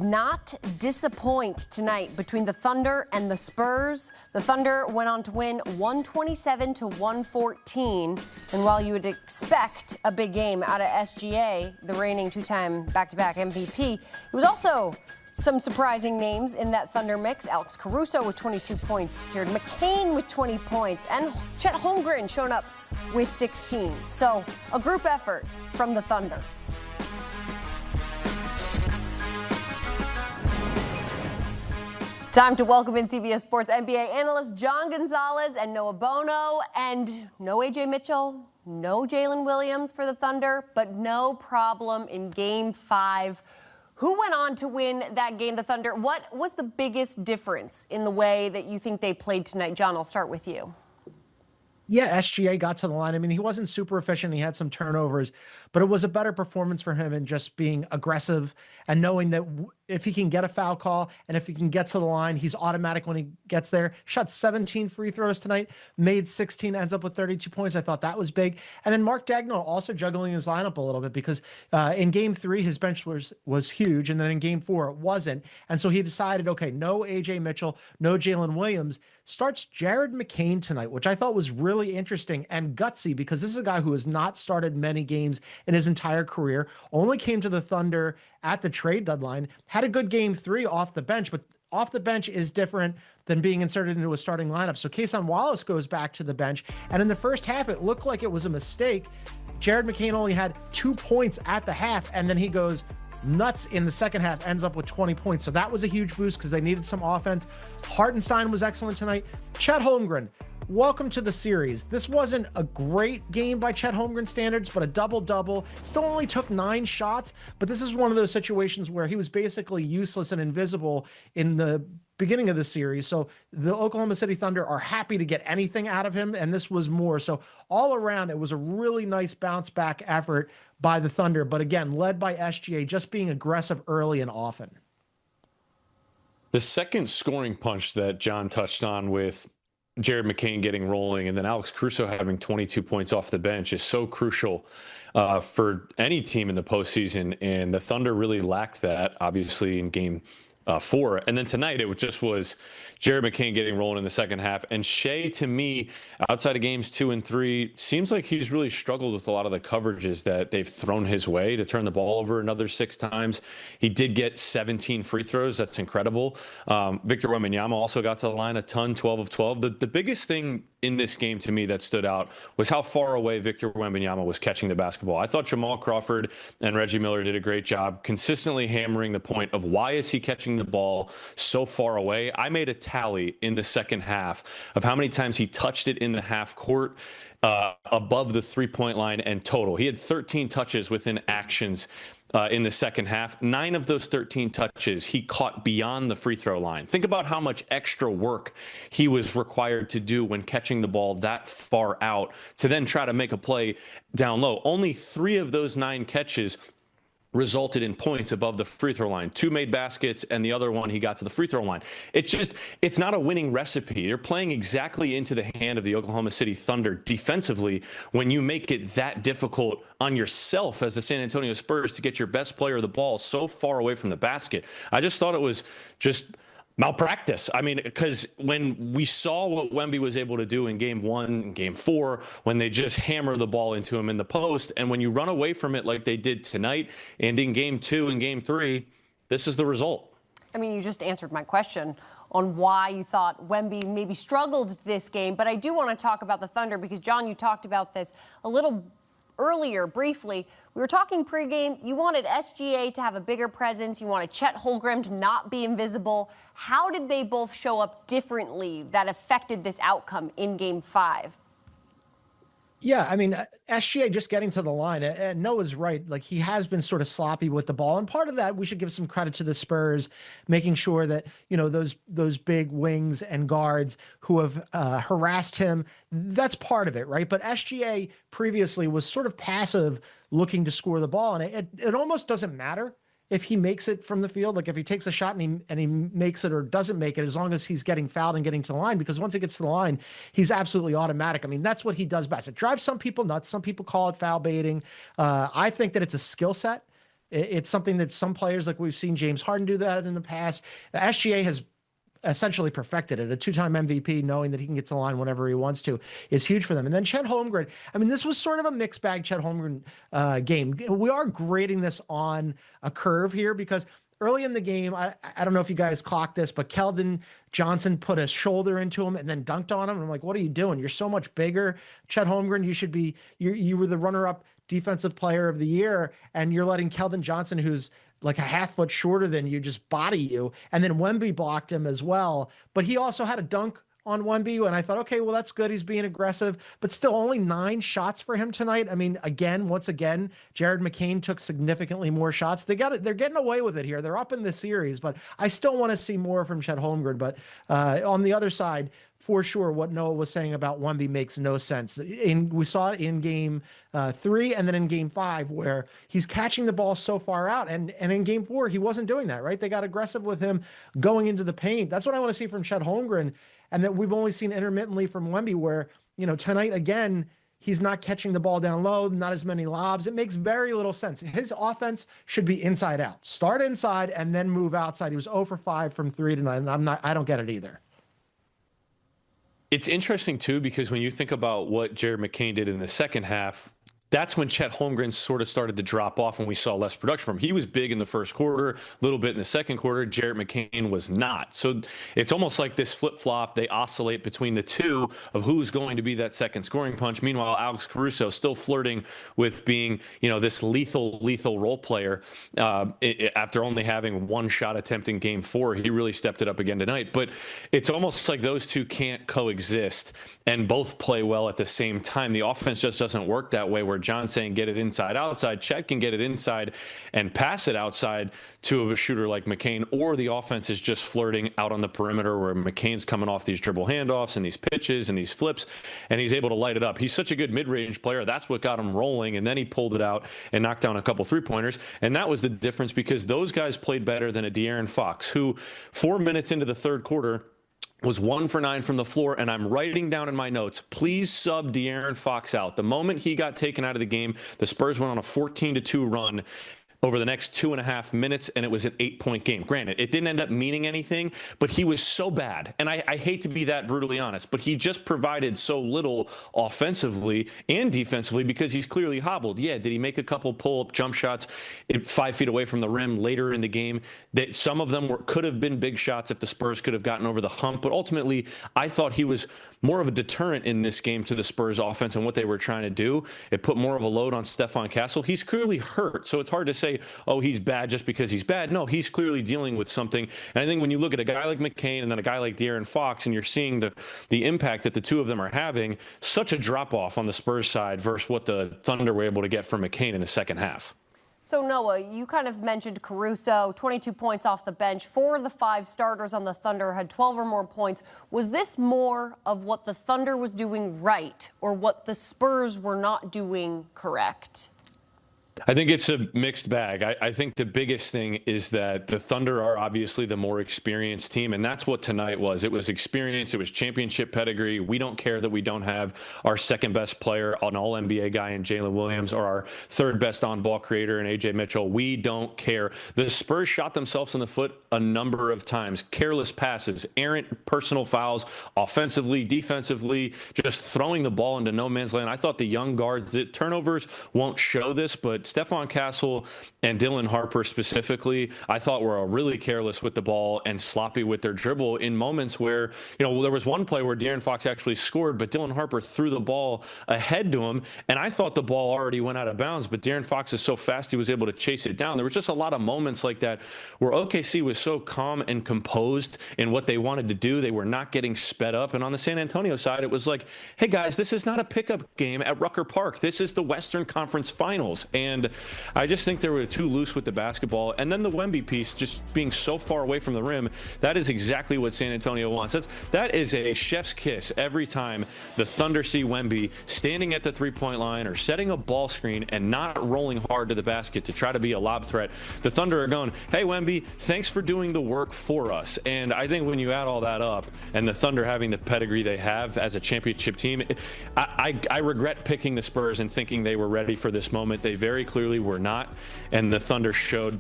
not disappoint tonight between the Thunder and the Spurs. The Thunder went on to win 127-114. And while you would expect a big game out of SGA, the reigning two-time back-to-back MVP, it was also some surprising names in that Thunder mix. Alex Caruso with 22 points, Jared McCain with 20 points, and Chet Holmgren showing up with 16. So a group effort from the Thunder. Time to welcome in CBS Sports NBA analysts John Gonzalez and Noah Bono. And no AJ Mitchell, no Jalen Williams for the Thunder, but no problem in Game 5. Who went on to win that game, the Thunder? What was the biggest difference in the way that you think they played tonight? John, I'll start with you. Yeah, SGA got to the line. I mean, he wasn't super efficient. He had some turnovers, but it was a better performance for him in just being aggressive and knowing that if he can get a foul call and if he can get to the line, he's automatic when he gets there. Shot 17 free throws tonight, made 16, ends up with 32 points. I thought that was big. And then Mark Daigneault also juggling his lineup a little bit because in Game 3, his bench was huge. And then in Game 4, it wasn't. And so he decided, okay, no AJ Mitchell, no Jalen Williams. Starts Jared McCain tonight, which I thought was really interesting and gutsy because this is a guy who has not started many games in his entire career, only came to the Thunder at the trade deadline, had a good Game 3 off the bench, but off the bench is different than being inserted into a starting lineup. So Cason Wallace goes back to the bench, and in the first half, it looked like it was a mistake. Jared McCain only had 2 points at the half, and then he goes nuts in the second half, ends up with 20 points. So that was a huge boost because they needed some offense. Hartenstein was excellent tonight. Chet Holmgren, welcome to the series. This wasn't a great game by Chet Holmgren standards, but a double-double. Still only took 9 shots, but this is one of those situations where he was basically useless and invisible in the beginning of the series. So the Oklahoma City Thunder are happy to get anything out of him, and this was more. So all around, it was a really nice bounce-back effort by the Thunder, but again, led by SGA, just being aggressive early and often. The second scoring punch that John touched on with Jared McCain getting rolling and then Alex Caruso having 22 points off the bench is so crucial for any team in the postseason. And the Thunder really lacked that, obviously, in Game 4. And then tonight, it was Jared McCain getting rolling in the second half. And Shea, to me, outside of Games 2 and 3, seems like he's really struggled with a lot of the coverages that they've thrown his way to turn the ball over another 6 times. He did get 17 free throws. That's incredible. Victor Wembanyama also got to the line a ton, 12 of 12. The biggest thing in this game to me that stood out was how far away Victor Wembanyama was catching the basketball. I thought Jamal Crawford and Reggie Miller did a great job consistently hammering the point of why is he catching the ball so far away. I made a tally in the second half of how many times he touched it in the half court above the three-point line and total. He had 13 touches within actions in the second half. 9 of those 13 touches he caught beyond the free throw line. Think about how much extra work he was required to do when catching the ball that far out to then try to make a play down low. Only 3 of those 9 catches resulted in points above the free throw line. 2 made baskets, and the other one he got to the free throw line. It's not a winning recipe. You're playing exactly into the hand of the Oklahoma City Thunder defensively when you make it that difficult on yourself as the San Antonio Spurs to get your best player the ball so far away from the basket. I just thought it was just malpractice. I mean, because when we saw what Wemby was able to do in Game 1 and Game 4, when they just hammer the ball into him in the post, and when you run away from it like they did tonight, and in Game 2 and Game 3, this is the result. I mean, you just answered my question on why you thought Wemby maybe struggled this game, but I do want to talk about the Thunder because, John, you talked about this a little earlier, briefly. We were talking pregame. You wanted SGA to have a bigger presence. You wanted Chet Holmgren to not be invisible. How did they both show up differently that affected this outcome in Game 5? Yeah, I mean, SGA just getting to the line, and Noah's right. Like, he has been sort of sloppy with the ball. And part of that, we should give some credit to the Spurs, making sure that, you know, those big wings and guards who have harassed him, that's part of it, right? But SGA previously was sort of passive looking to score the ball. And it almost doesn't matter if he makes it from the field, like if he takes a shot and he makes it or doesn't make it, as long as he's getting fouled and getting to the line, because once he gets to the line, he's absolutely automatic. I mean, that's what he does best. It drives some people nuts. Some people call it foul baiting. I think that it's a skill set It's something that some players, like we've seen James Harden do that in the past. SGA has essentially perfected it. A two-time MVP, knowing that he can get to the line whenever he wants to, is huge for them. And then Chet Holmgren, I mean, this was sort of a mixed bag Chet Holmgren game. We are grading this on a curve here because early in the game, I don't know if you guys clocked this, but Keldon Johnson put a shoulder into him and then dunked on him. And I'm like, what are you doing? You're so much bigger. Chet Holmgren, you were the runner-up defensive player of the year, and you're letting Keldon Johnson, who's like a half foot shorter than you, just body you. And then Wemby blocked him as well. But he also had a dunk on Wemby, and I thought, okay, well, that's good. He's being aggressive, but still only 9 shots for him tonight. I mean, once again, Jared McCain took significantly more shots. They're getting away with it here. They're up in the series, but I still want to see more from Chet Holmgren. But on the other side, for sure, what Noah was saying about Wemby makes no sense. We saw it in game 3 and then in game 5, where he's catching the ball so far out. And in game 4, he wasn't doing that, right? They got aggressive with him going into the paint. That's what I want to see from Chet Holmgren. And that we've only seen intermittently from Wemby, where, tonight, again, he's not catching the ball down low, not as many lobs. It makes very little sense. His offense should be inside out. Start inside and then move outside. He was 0 for 5 from 3 tonight, and I don't get it either. It's interesting, too, because when you think about what Jared McCain did in the second half, that's when Chet Holmgren sort of started to drop off and we saw less production from him. He was big in the first quarter, a little bit in the second quarter. Jared McCain was not. So it's almost like this flip-flop. They oscillate between the two of who's going to be that second scoring punch. Meanwhile, Alex Caruso still flirting with being, this lethal role player. After only having 1 shot attempt in game 4, he really stepped it up again tonight. But it's almost like those two can't coexist and both play well at the same time. The offense just doesn't work that way, where John's saying get it inside, outside. Chet can get it inside and pass it outside to a shooter like McCain, or the offense is just flirting out on the perimeter where McCain's coming off these dribble handoffs and these pitches and these flips, and he's able to light it up. He's such a good mid-range player. That's what got him rolling, and then he pulled it out and knocked down a couple three-pointers, and that was the difference, because those guys played better than a De'Aaron Fox, who 4 minutes into the third quarter was 1 for 9 from the floor, and I'm writing down in my notes, please sub De'Aaron Fox out. The moment he got taken out of the game, the Spurs went on a 14-2 run over the next 2.5 minutes, and it was an 8-point game. Granted, it didn't end up meaning anything, but he was so bad. And I hate to be that brutally honest, but he just provided so little offensively and defensively because he's clearly hobbled. Yeah, did he make a couple pull-up jump shots 5 feet away from the rim later in the game? That some of them could have been big shots if the Spurs could have gotten over the hump, but ultimately, I thought he was more of a deterrent in this game to the Spurs offense and what they were trying to do. It put more of a load on Stephon Castle. He's clearly hurt, so it's hard to say, oh, he's bad just because he's bad. No, he's clearly dealing with something. And I think when you look at a guy like McCain and then a guy like De'Aaron Fox, and you're seeing the impact that the two of them are having, such a drop-off on the Spurs side versus what the Thunder were able to get from McCain in the second half. So, Noah, you kind of mentioned Caruso, 22 points off the bench. 4 of the 5 starters on the Thunder had 12 or more points. Was this more of what the Thunder was doing right or what the Spurs were not doing correct? I think it's a mixed bag. I think the biggest thing is that the Thunder are obviously the more experienced team, and that's what tonight was. It was experience. It was championship pedigree. We don't care that we don't have our second best player, an all-NBA guy in Jalen Williams, or our third best on-ball creator in A.J. Mitchell. We don't care. The Spurs shot themselves in the foot a number of times. Careless passes, errant personal fouls, offensively, defensively, just throwing the ball into no man's land. I thought the young guards, the turnovers won't show this, but Stephon Castle and Dylan Harper specifically, I thought were really careless with the ball and sloppy with their dribble in moments where, there was one play where De'Aaron Fox actually scored, but Dylan Harper threw the ball ahead to him, and I thought the ball already went out of bounds, but De'Aaron Fox is so fast he was able to chase it down. There was just a lot of moments like that where OKC was so calm and composed in what they wanted to do. They were not getting sped up, and on the San Antonio side, it was like, hey guys, this is not a pickup game at Rucker Park. This is the Western Conference Finals, and I just think they were too loose with the basketball. And then the Wemby piece, just being so far away from the rim, that is exactly what San Antonio wants. That is a chef's kiss every time the Thunder see Wemby standing at the three-point line or setting a ball screen and not rolling hard to the basket to try to be a lob threat. The Thunder are going, hey, Wemby, thanks for doing the work for us. And I think when you add all that up and the Thunder having the pedigree they have as a championship team, I regret picking the Spurs and thinking they were ready for this moment. They very very clearly were not. And the Thunder showed